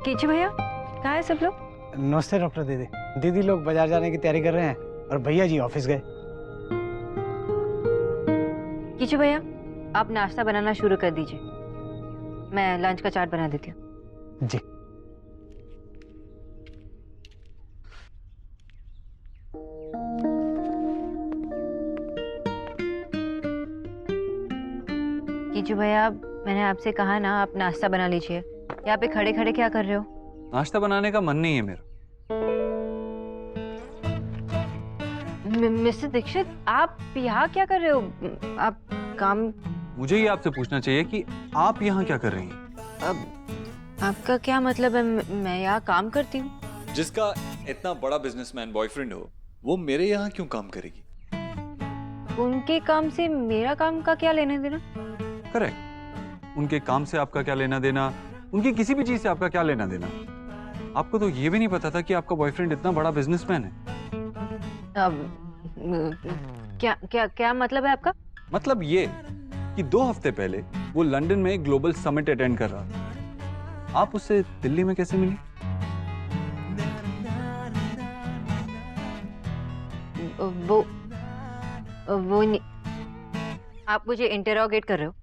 कीचू भैया कहाँ है सब लोग? नमस्ते डॉक्टर दीदी। दीदी लोग बाजार जाने की तैयारी कर रहे हैं और भैया जी ऑफिस गए। कीचू भैया आप नाश्ता बनाना शुरू कर दीजिए, मैं लंच का चार्ट बना देती हूँ। जी। कीचू भैया मैंने आपसे कहा ना आप नाश्ता बना लीजिए, यहाँ पे खड़े खड़े क्या कर रहे हो? नाश्ता बनाने का मन नहीं है मेरा। मिस्टर दीक्षित आप यहाँ क्या कर रहे हो? आप काम। मुझे ये आपसे पूछना चाहिए कि आप यहाँ क्या कर रही हैं? अब आपका क्या मतलब है? मैं यहाँ काम करती हूँ। जिसका इतना बड़ा बिजनेसमैन बॉयफ्रेंड हो वो मेरे यहाँ क्यों काम करेगी? उनके काम से मेरा काम का क्या लेने देना? करेक्ट, उनके काम से आपका क्या लेना देना, उनकी किसी भी चीज से आपका क्या लेना देना। आपको तो ये भी नहीं पता था कि आपका बॉयफ्रेंड इतना बड़ा बिजनेसमैन है। अब क्या क्या क्या मतलब है आपका? मतलब ये कि 2 हफ्ते पहले वो लंदन में एक ग्लोबल समिट अटेंड कर रहा था। आप उससे दिल्ली में कैसे मिली? वो नहीं। आप मुझे इंटरोगेट कर रहे हो?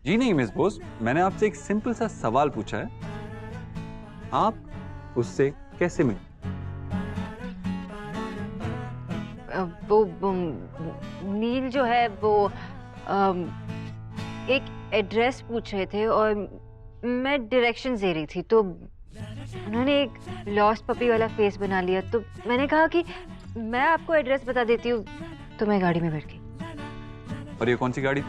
जी नहीं मिस बोस, मैंने आपसे एक सिंपल सा सवाल पूछा है, आप उससे कैसे मिले? वो नील जो है वो एक एड्रेस पूछ रहे थे और मैं डायरेक्शंस दे रही थी, तो उन्होंने एक लॉस्ट पपी वाला फेस बना लिया, तो मैंने कहा कि मैं आपको एड्रेस बता देती हूँ, तो मैं गाड़ी में बैठ गई। और ये कौन सी गाड़ी थी?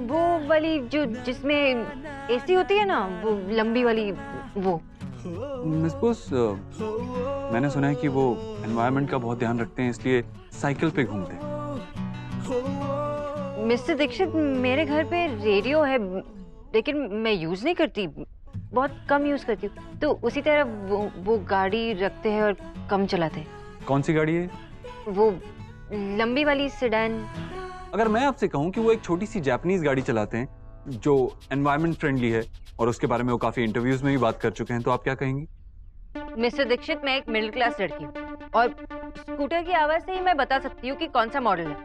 वो वाली जो जिसमें एसी होती है ना, वो लंबी वाली वो। मिस बोस, मैंने सुना है कि वो एनवायरनमेंट का बहुत ध्यान रखते हैं, इसलिए साइकिल पे घूमते हैं। मिस्टर दीक्षित मेरे घर पे रेडियो है लेकिन मैं यूज नहीं करती, बहुत कम यूज करती हूँ, तो उसी तरह वो गाड़ी रखते हैं और कम चलाते हैं। कौन सी गाड़ी है? वो लंबी वाली सेडान। अगर मैं आपसे कहूं कि वो एक छोटी सी जापानीज गाड़ी चलाते हैं जो एनवायरनमेंट फ्रेंडली है और उसके बारे में वो काफी इंटरव्यूज में भी बात कर चुके हैं, तो आप क्या कहेंगी? मिस्टर दीक्षित मैं एक मिडिल क्लास लड़की हूँ और स्कूटर की आवाज से ही मैं बता सकती हूँ कि कौन सा मॉडल है।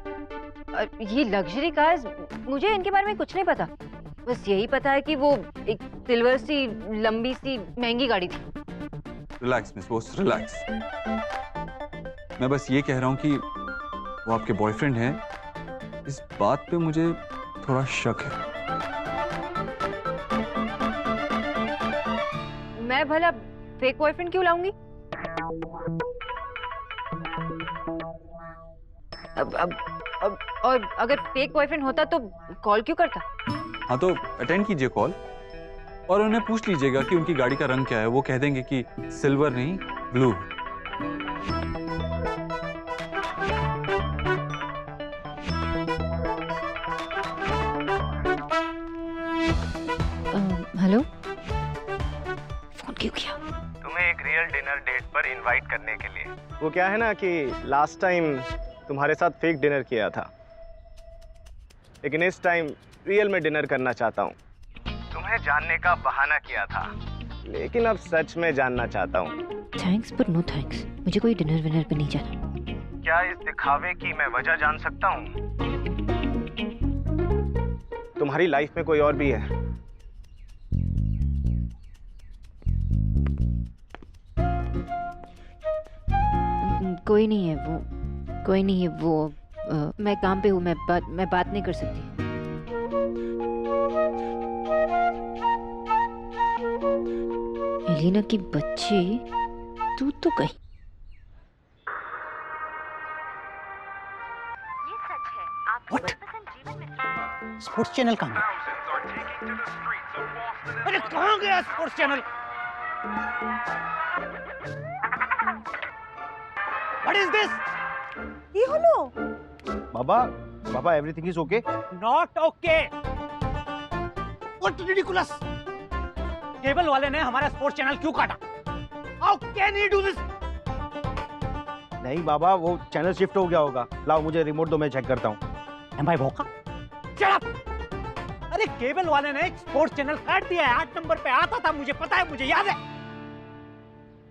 और ये लग्जरी कार्स, मुझे इनके बारे में कुछ नहीं पता, बस यही पता है कि वो एक सिल्वर सी लंबी सी महंगी गाड़ी थी। Relax miss Bose, relax. मैं बस ये कह रहा हूँ कि वो आपके बॉयफ्रेंड हैं, इस बात पे मुझे थोड़ा शक है। मैं भला फेक बॉयफ्रेंड क्यों लाऊंगी? अब और अगर फेक बॉयफ्रेंड होता तो कॉल क्यों करता? हाँ तो अटेंड कीजिए कॉल और उन्हें पूछ लीजिएगा कि उनकी गाड़ी का रंग क्या है। वो कह देंगे कि सिल्वर नहीं, ब्लू। हेलो, फोन क्यों किया? तुम्हें एक रियल डिनर डेट पर इनवाइट करने के लिए। वो क्या है ना कि लास्ट टाइम तुम्हारे साथ फेक डिनर किया था, लेकिन इस टाइम रियल में डिनर करना चाहता हूँ। तुम्हें जानने का बहाना किया था, लेकिन अब सच में जानना चाहता हूँ। थैंक्स बट नो थैंक्स, मुझे कोई डिनर विनर पे नहीं जाना। क्या इस दिखावे की मैं वजह जान सकता हूँ? तुम्हारी लाइफ में कोई और भी है? कोई नहीं है वो, कोई नहीं है वो। मैं काम पे हूँ, मैं बात नहीं कर सकती। एलिना की बच्ची, तू तो कहीं। ये सच है, आपकी मनपसंद जीवन में स्पोर्ट्स चैनल कहाँ गया? अरे कहाँ गया sports channel? What is this? কি হলো? बाबा everything is okay? Not okay. What ridiculous? Cable वाले ने हमारा स्पोर्ट्स चैनल क्यों काटा? How can he do this? नहीं बाबा, वो चैनल शिफ्ट हो गया होगा। लाओ मुझे रिमोट दो, मैं चेक करता हूँ। Am I भोका? Shut up! अरे केबल वाले ने स्पोर्ट्स चैनल काट दिया है। 8 नंबर पे आता था, मुझे पता है, मुझे याद है।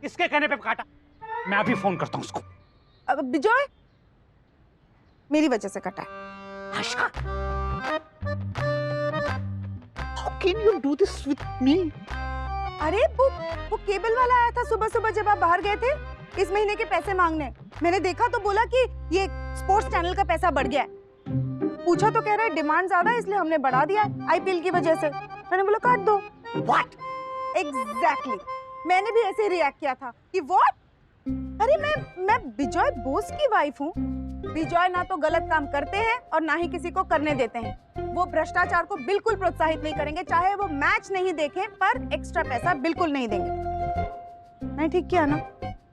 किसके कहने पे काटा? मैं अभी फोन करता हूँ उसको। अब बिजॉय मेरी वजह से कटा है। आशा, how can you do this with me? अरे वो केबल वाला आया था सुबह सुबह जब आप बाहर गए थे इस महीने के पैसे मांगने। मैंने देखा तो बोला कि ये स्पोर्ट्स चैनल का पैसा बढ़ गया है। पूछा तो कह रहा है डिमांड ज्यादा है इसलिए हमने बढ़ा दिया है आईपीएल की वजह से। मैंने बोला काट दो। What? एग्जैक्टली मैंने भी ऐसे रिएक्ट किया था कि व्हाट। अरे मैं बिजॉय बोस की वाइफ हूँ। बिजॉय ना तो गलत काम करते हैं और ना ही किसी को करने देते हैं। वो भ्रष्टाचार को बिल्कुल प्रोत्साहित नहीं करेंगे, चाहे वो मैच नहीं देखें पर एक्स्ट्रा पैसा बिल्कुल नहीं देंगे। नहीं ठीक किया ना?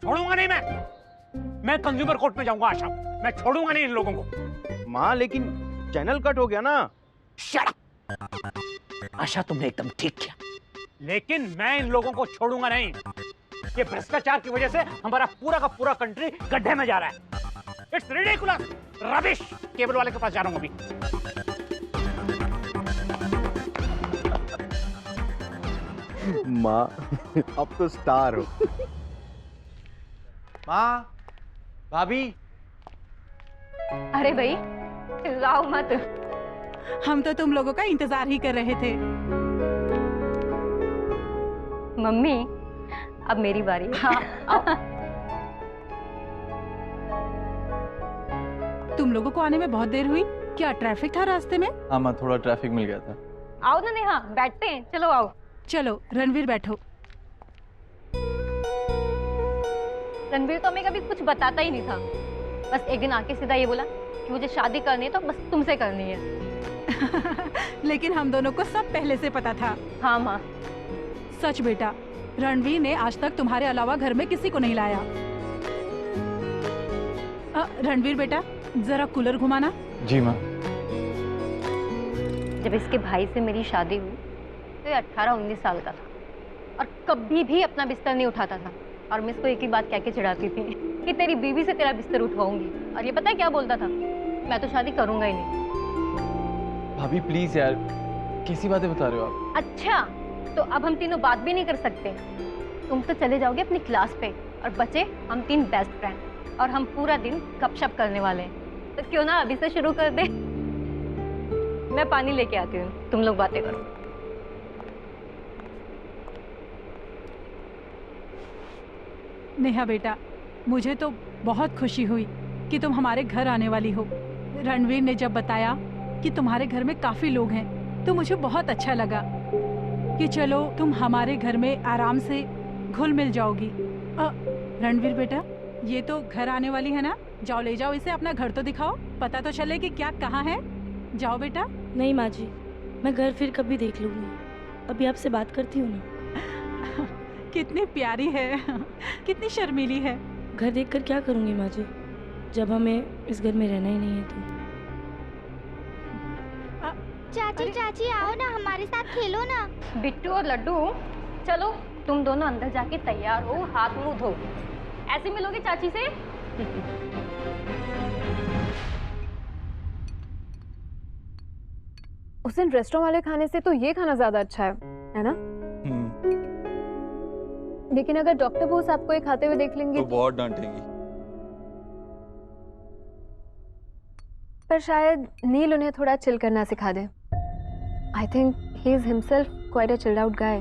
छोड़ूंगा नहीं मैं कंज्यूमर कोर्ट में जाऊंगा आशा। मैं छोड़ूंगा नहीं इन लोगों को। माँ लेकिन चैनल कट हो गया ना। Shut up! आशा तुमने एकदम ठीक किया, लेकिन मैं इन लोगों को छोड़ूंगा नहीं। ये भ्रष्टाचार की वजह से हमारा पूरा का पूरा कंट्री गड्ढे में जा रहा है। It's ridiculous, rubbish. केबल वाले के पास जा रहा हूं अभी। माँ अब तो स्टार हो। माँ, भाभी, अरे भाई चिल्लाओ मत। हम तो तुम लोगों का इंतजार ही कर रहे थे। मम्मी अब मेरी बारी है। हाँ, तुम लोगों को आने में बहुत देर हुई। क्या ट्रैफिक था रास्ते में? हाँ माँ, थोड़ा ट्रैफिक मिल गया था। आओ ना नेहा, बैठते हैं। चलो आओ। चलो रणवीर बैठो। रणवीर तो हमें कभी कुछ बताता ही नहीं था। बस एक दिन आके सीधा ये बोला कि मुझे शादी करनी है तो बस तुमसे करनी है। लेकिन हम दोनों को सब पहले से पता था। हाँ माँ। सच बेटा, रणवीर ने आज तक तुम्हारे अलावा घर में किसी को नहीं लाया। रणवीर बेटा जरा कूलर घुमाना। जी माँ। जब इसके भाई से मेरी शादी हुई तो ये 18-19 साल का था और कभी भी अपना बिस्तर नहीं उठाता था। और मैं इसको एक ही बात कह के चिढ़ाती थी कि तेरी बीवी से तेरा बिस्तर उठवाऊंगी। और ये पता है क्या बोलता था? मैं तो शादी करूंगा ही नहीं। भाभी प्लीज यार, कैसी बातें बता रहे हो आप? अच्छा, तो अब हम तीनों बात भी नहीं कर सकते। तुम तो चले जाओगे अपनी क्लास पे और बचे हम 3 बेस्ट फ्रेंड और हम पूरा दिन गपशप करने वाले हैं। तो क्यों ना अभी से शुरू कर दे। मैं पानी लेके आती हूँ, तुम लोग बातें करो। नेहा बेटा, मुझे तो बहुत खुशी हुई कि तुम हमारे घर आने वाली हो। रणवीर ने जब बताया कि तुम्हारे घर में काफी लोग हैं तो मुझे बहुत अच्छा लगा कि चलो तुम हमारे घर में आराम से घुल मिल जाओगी। रणवीर बेटा, ये तो घर आने वाली है ना, जाओ ले जाओ इसे, अपना घर तो दिखाओ, पता तो चले कि क्या कहाँ है। जाओ बेटा। नहीं माँ जी, मैं घर फिर कभी देख लूंगी, अभी आपसे बात करती हूँ ना। कितनी प्यारी है, कितनी शर्मीली है। घर देखकर क्या करूँगी माँ जी, जब हमें इस घर में रहना ही नहीं है तो। चाची चाची आओ ना, हमारे साथ खेलो ना। बिट्टू और लड्डू, चलो तुम दोनों अंदर जाके तैयार हो, हाथ मुंह धो। ऐसे मिलोगे चाची से? उस दिन रेस्टोरेंट वाले खाने से तो ये खाना ज्यादा अच्छा है ना? लेकिन अगर डॉक्टर बोस आपको ये खाते हुए देख लेंगे तो बहुत डांटेंगी। पर शायद नील उन्हें थोड़ा चिल करना सिखा दे। I think he is himself quite a chilled out guy.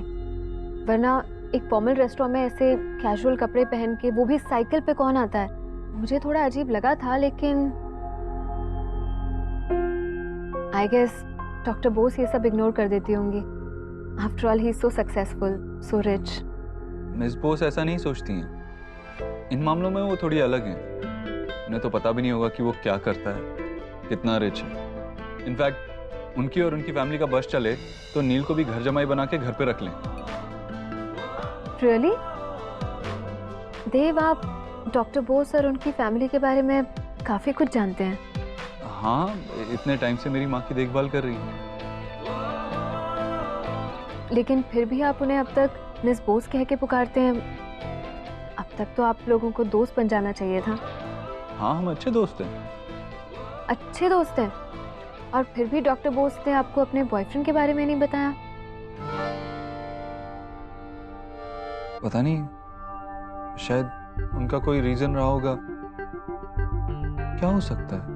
वरना एक फॉर्मल रेस्टोरेंट में ऐसे कैजुअल कपड़े पहन के, वो भी साइकिल पे कौन आता है? मुझे थोड़ा अजीब लगा था, लेकिन आई गेस डॉक्टर बोस ये सब इग्नोर कर देती होंगी। After all he is so successful, so rich. Miss Bose ऐसा नहीं सोचती हैं। इन मामलों में वो थोड़ी अलग हैं। उन्हें तो पता भी नहीं होगा कि वो क्या करता है, कितना रिच है। इनफैक्ट उनकी और उनकी फैमिली का बस चले तो नील को भी घर जमाई बना के घर पे रख लें। रियली? देव, आप डॉक्टर बोस और उनकी फैमिली के बारे में काफी कुछ जानते हैं। हाँ, इतने टाइम से मेरी माँ की देखभाल कर रही है। लेकिन फिर भी आप उन्हें अब तक मिस बोस कह के पुकारते हैं। अब तक तो आप लोगों को दोस्त बन जाना चाहिए था। हाँ, हम अच्छे दोस्त हैं। अच्छे दोस्त हैं? और फिर भी डॉक्टर बोस ने आपको अपने बॉयफ्रेंड के बारे में नहीं बताया। पता नहीं, शायद उनका कोई रीजन रहा होगा। क्या हो सकता है?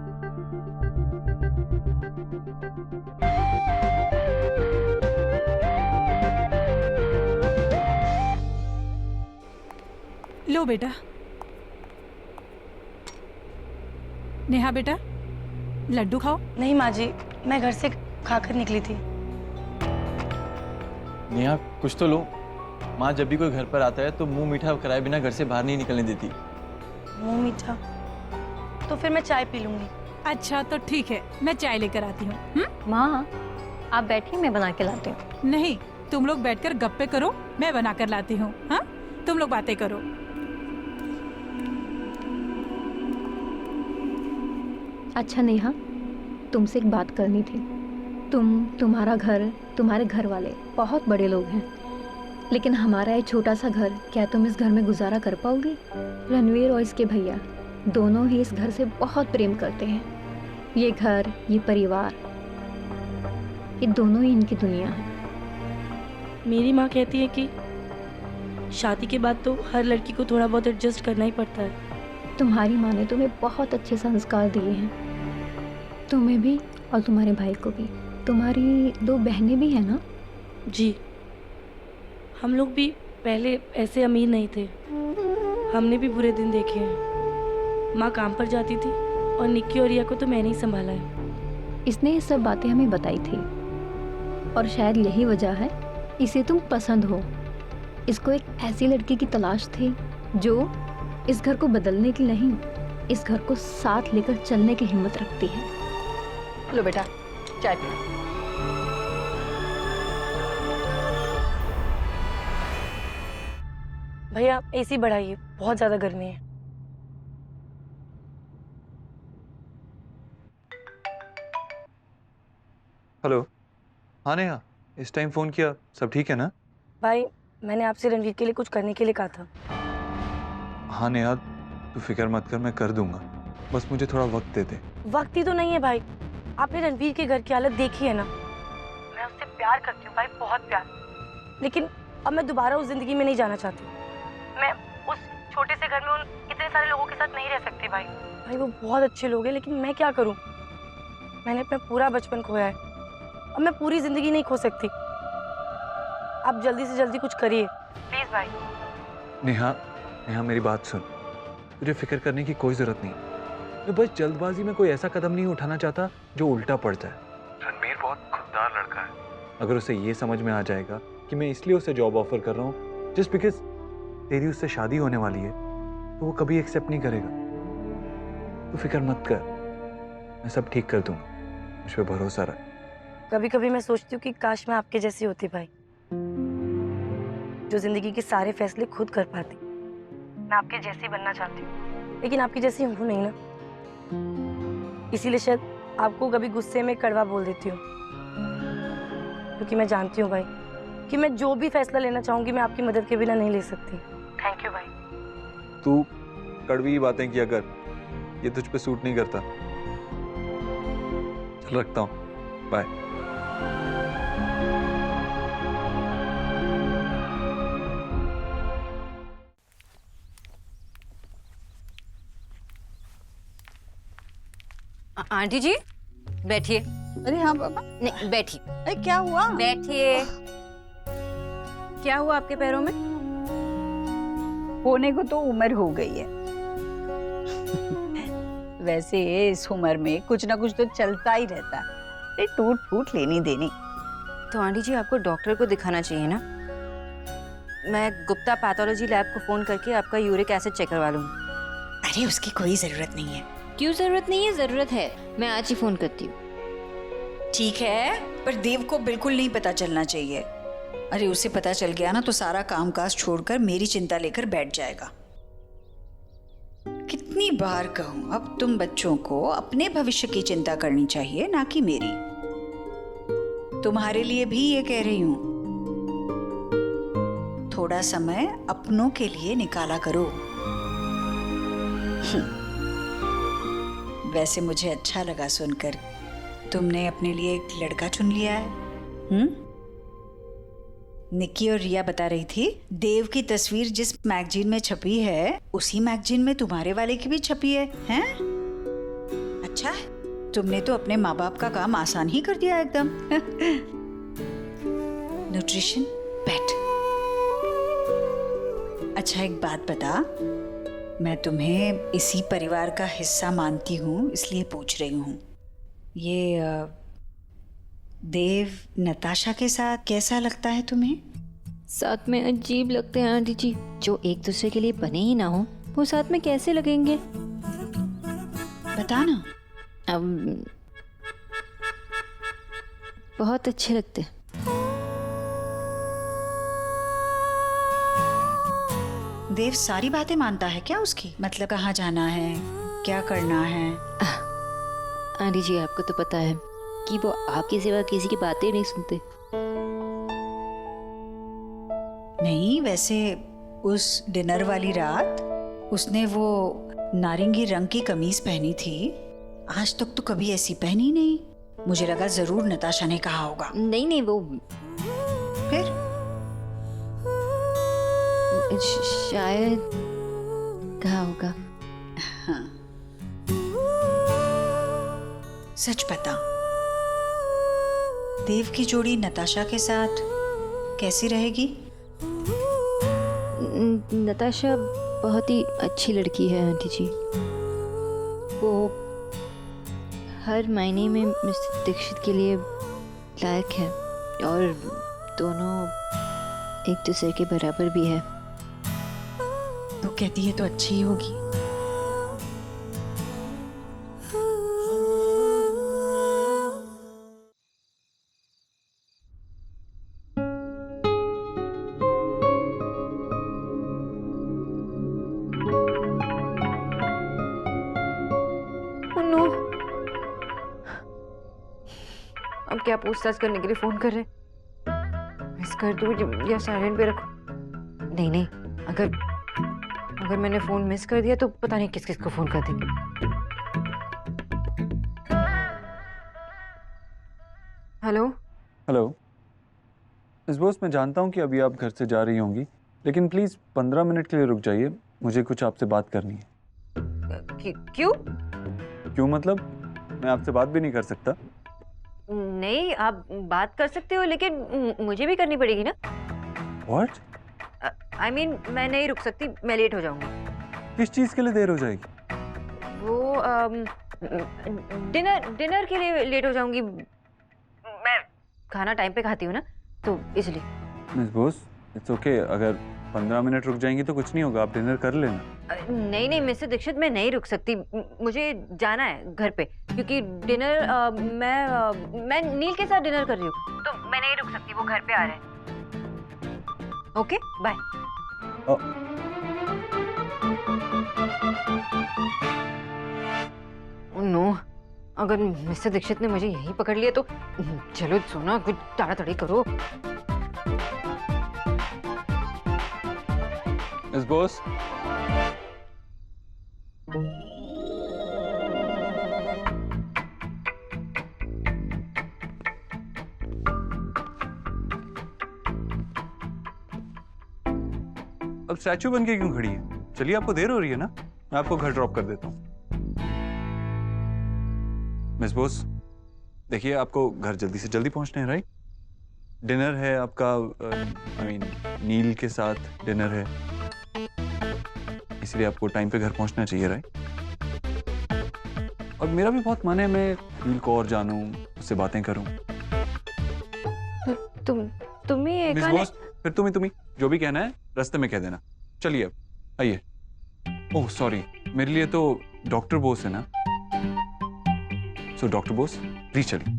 लो बेटा। नेहा बेटा, लड्डू खाओ। नहीं माँ जी, मैं घर से खाकर निकली थी। नेहा कुछ तो लो। माँ जब भी कोई घर पर आता है तो मुंह मीठा कराए बिना घर से बाहर नहीं निकलने देती। मुंह मीठा? तो फिर मैं चाय पी लूंगी। अच्छा तो ठीक है, मैं चाय लेकर आती हूँ। माँ आप बैठिए, मैं बना के लाती हूँ। नहीं, तुम लोग बैठकर गप्पे करो, मैं बना कर लाती हूँ। हाँ, तुम लोग बातें करो। अच्छा नेहा, तुमसे एक बात करनी थी। तुम्हारा घर, तुम्हारे घर वाले बहुत बड़े लोग हैं, लेकिन हमारा ये छोटा सा घर, क्या तुम इस घर में गुजारा कर पाओगी? रणवीर और इसके भैया दोनों ही इस घर से बहुत प्रेम करते हैं। ये घर, ये परिवार, ये दोनों ही इनकी दुनिया है। मेरी माँ कहती है कि शादी के बाद तो हर लड़की को थोड़ा बहुत एडजस्ट करना ही पड़ता है। तुम्हारी माँ ने तुम्हें बहुत अच्छे संस्कार दिए हैं, तुम्हें भी और तुम्हारे भाई को भी। तुम्हारी 2 बहनें भी हैं ना? जी, हम लोग भी पहले ऐसे अमीर नहीं थे, हमने भी बुरे दिन देखे हैं। माँ काम पर जाती थी और निक्की और रिया को तो मैंने ही संभाला है। इसने ये सब बातें हमें बताई थी और शायद यही वजह है इसे तुम पसंद हो। इसको एक ऐसी लड़की की तलाश थी जो इस घर को बदलने की नहीं, इस घर को साथ लेकर चलने की हिम्मत रखती है। लो बेटा, चाय पियो। भैया एसी बढ़ाइए, बहुत ज्यादा गर्मी है। हेलो। हाँ नेहा, इस टाइम फोन किया, सब ठीक है ना? भाई मैंने आपसे रणवीर के लिए कुछ करने के लिए कहा था। हाँ नेहा, तू फिक्र मत कर, मैं कर दूंगा, बस मुझे थोड़ा वक्त दे दे। वक्त ही तो नहीं है भाई, आपने रणवीर के घर की हालत देखी है ना। मैं उससे प्यार करती हूँ भाई, बहुत प्यार, लेकिन अब मैं दोबारा उस जिंदगी में नहीं जाना चाहती। मैं उस छोटे से घर में उन इतने सारे लोगों के साथ नहीं रह सकती भाई। भाई वो बहुत अच्छे लोग हैं, लेकिन मैं क्या करूँ? मैंने अपना पूरा बचपन खोया है, अब मैं पूरी जिंदगी नहीं खो सकती। आप जल्दी से जल्दी कुछ करिए प्लीज भाई। नेहा, नेहा मेरी बात सुन, तुझे फिक्र करने की कोई जरूरत नहीं। मैं बस जल्दबाजी में कोई ऐसा कदम नहीं उठाना चाहता जो उल्टा पड़ जाए। रणवीर बहुत खुददार लड़का है, अगर उसे ये समझ में आ जाएगा कि मैं इसलिए उसे जॉब ऑफर कर रहा हूँ जस्ट बिकॉज तेरी उससे शादी होने वाली है, तो वो कभी एक्सेप्ट नहीं करेगा। तू फिक्र मत कर, मैं सब ठीक कर दूंगा, मुझ पे भरोसा रख। कभी कभी मैं सोचती हूँ कि काश मैं आपके जैसी होती भाई, जो जिंदगी के सारे फैसले खुद कर पाती। मैं आपके जैसी बनना चाहती हूँ, लेकिन आपकी जैसी हूँ नहीं ना, इसीलिए शायद आपको कभी गुस्से में कड़वा बोल देती हूँ, क्योंकि मैं जानती हूँ भाई कि मैं जो भी फैसला लेना चाहूंगी मैं आपकी मदद के बिना नहीं ले सकती। थैंक यू भाई। तू कड़वी बातें किया कर, ये तुझ पे सूट नहीं करता। चल रखता हूँ, बाय। आंटी जी बैठिए। अरे हाँ बाबा। नहीं बैठिए। अरे क्या हुआ? बैठिए। क्या हुआ आपके पैरों में? होने को तो उम्र हो गई है। वैसे इस उम्र में कुछ ना कुछ तो चलता ही रहता है, टूट फूट लेनी देनी। तो आंटी जी आपको डॉक्टर को दिखाना चाहिए ना। मैं गुप्ता पैथोलॉजी लैब को फोन करके आपका यूरिक एसिड चेक करवा लूंगी। अरे उसकी कोई जरूरत नहीं है। क्यों जरूरत नहीं है? जरूरत है, मैं आज ही फोन करती हूँ। ठीक है, पर देव को बिल्कुल नहीं पता चलना चाहिए। अरे उसे पता चल गया ना तो सारा कामकाज छोड़कर मेरी चिंता लेकर बैठ जाएगा। कितनी बार कहूं, अब तुम बच्चों को अपने भविष्य की चिंता करनी चाहिए, ना कि मेरी। तुम्हारे लिए भी ये कह रही हूं, थोड़ा समय अपनों के लिए निकाला करो। वैसे मुझे अच्छा लगा सुनकर तुमने अपने लिए एक लड़का चुन लिया है। निक्की और रिया बता रही थी देव की तस्वीर जिस मैगजीन में छपी है उसी मैगजीन में तुम्हारे वाले की भी छपी है, हैं? अच्छा है, तुमने तो अपने माँ बाप का काम आसान ही कर दिया एकदम। न्यूट्रिशन पेट। अच्छा एक बात बता, मैं तुम्हें इसी परिवार का हिस्सा मानती हूँ इसलिए पूछ रही हूँ, ये देव नताशा के साथ कैसा लगता है तुम्हें? साथ में अजीब लगते हैं आंटी जी। जो एक दूसरे के लिए बने ही ना हो वो साथ में कैसे लगेंगे? बता ना। अब बहुत अच्छे लगते हैं। देव सारी बातें मानता है क्या उसकी? मतलब कहाँ जाना है, क्या करना है? आंटी जी आपको तो पता है कि वो आपके सिवा किसी की बातें नहीं सुनते। नहीं, वैसे उस डिनर वाली रात उसने वो नारंगी रंग की कमीज पहनी थी, आज तक तो कभी ऐसी पहनी नहीं। मुझे लगा जरूर नताशा ने कहा होगा। नहीं नहीं, वो फिर शायद कहा होगा। हाँ। सच बता, देव की जोड़ी नताशा के साथ कैसी रहेगी? नताशा बहुत ही अच्छी लड़की है आंटी जी। वो हर मायने में मिस्टर दीक्षित के लिए लायक है और दोनों एक दूसरे के बराबर भी है। तो कहती है तो अच्छी ही होगी। अब क्या पूछताछ करने के लिए फोन कर रहे? मिस कर दूं या साइलेंट पे रखूं? नहीं नहीं, अगर मैंने फोन मिस कर दिया तो पता नहीं किस किस को फोन कर देंगे। हेलो हेलो मिस बोस, मैं जानता हूँ कि अभी आप घर से जा रही होंगी, लेकिन प्लीज़ 15 मिनट के लिए रुक जाइए, मुझे कुछ आपसे बात करनी है। क्यों? क्यों मतलब मैं आपसे बात भी नहीं कर सकता? नहीं, आप बात कर सकते हो लेकिन मुझे भी करनी पड़ेगी ना। What? I mean, मैं नहीं रुक सकती, मैं लेट हो जाऊंगी। किस चीज़ के लिए देर हो जाएगी? वो डिनर के लिए लेट हो जाऊंगी। मैं खाना टाइम पे खाती हूँ ना, तो इसलिए। मिस बोस, इट्स ओके, अगर 15 मिनट रुक जाएंगी तो कुछ नहीं होगा, आप डिनर कर लेना। नहीं नहीं मिस्टर दीक्षित, मैं नहीं रुक सकती, मुझे जाना है घर पे, क्योंकि डिनर मैं नील के साथ डिनर कर रही हूँ, तो मैं नहीं रुक सकती, वो घर पे आ रहे हैं। Okay bye. नो, अगर मिस्टर दीक्षित ने मुझे यहीं पकड़ लिया तो चलो सोना, कुछ ताड़ाताड़ी करो। मिस बोस, अब स्टैचू बन के क्यों खड़ी है? चलिए, आपको देर हो रही है ना, मैं आपको घर ड्रॉप कर देता हूँ। मिस बोस, देखिए आपको घर जल्दी से जल्दी पहुंचना है, राइट? डिनर है आपका, नील के साथ डिनर है, इसलिए आपको टाइम पे घर पहुंचना चाहिए, राइट? और मेरा भी बहुत मन है मैं नील को और जानूं, उससे बातें करूं। तुम ही मिस बोस, फिर तुम जो भी कहना है रास्ते में कह देना। चलिए अब आइए। ओह सॉरी, मेरे लिए तो डॉक्टर बोस है ना, सो डॉक्टर बोस प्लीज चलिए।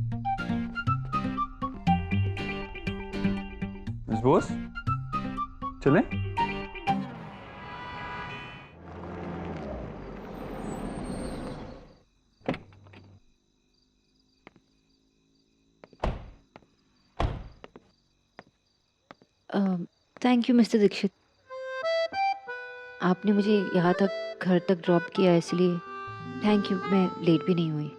मिस बोस चलें? थैंक यू मिस्टर दीक्षित, आपने मुझे यहाँ तक घर तक ड्रॉप किया, इसलिए थैंक यू। मैं लेट भी नहीं हुई।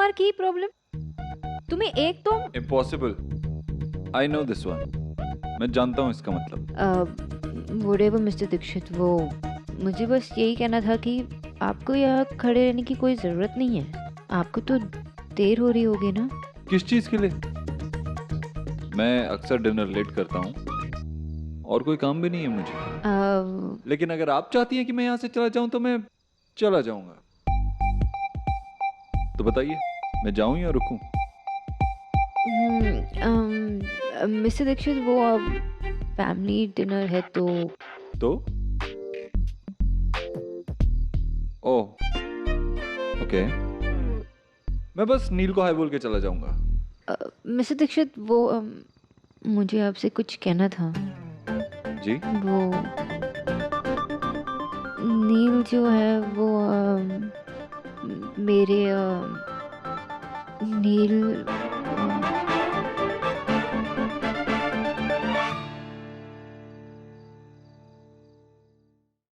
তোমার কি প্রবলেম? তুমি एक तो impossible. I know this one. मैं जानता हूँ इसका मतलब। व्हाटएवर मिस्टर दीक्षित, वो मुझे बस यही कहना था कि आपको यहाँ खड़े रहने की कोई जरूरत नहीं है। आपको तो देर हो रही होगी ना? किस चीज के लिए? मैं अक्सर डिनर लेट करता हूँ और कोई काम भी नहीं है मुझे। लेकिन अगर आप चाहती हैं कि मैं यहाँ से चला जाऊँ तो मैं चला जाऊंगा। तो बताइए, मैं जाऊं या रुकूं? मिस्टर दीक्षित, वो अब फैमिली डिनर है तो ओह ओके, मैं बस नील को हाय बोल के चला जाऊंगा। मिस्टर दीक्षित, वो मुझे आपसे कुछ कहना था। जी? वो नील जो है वो मेरे नील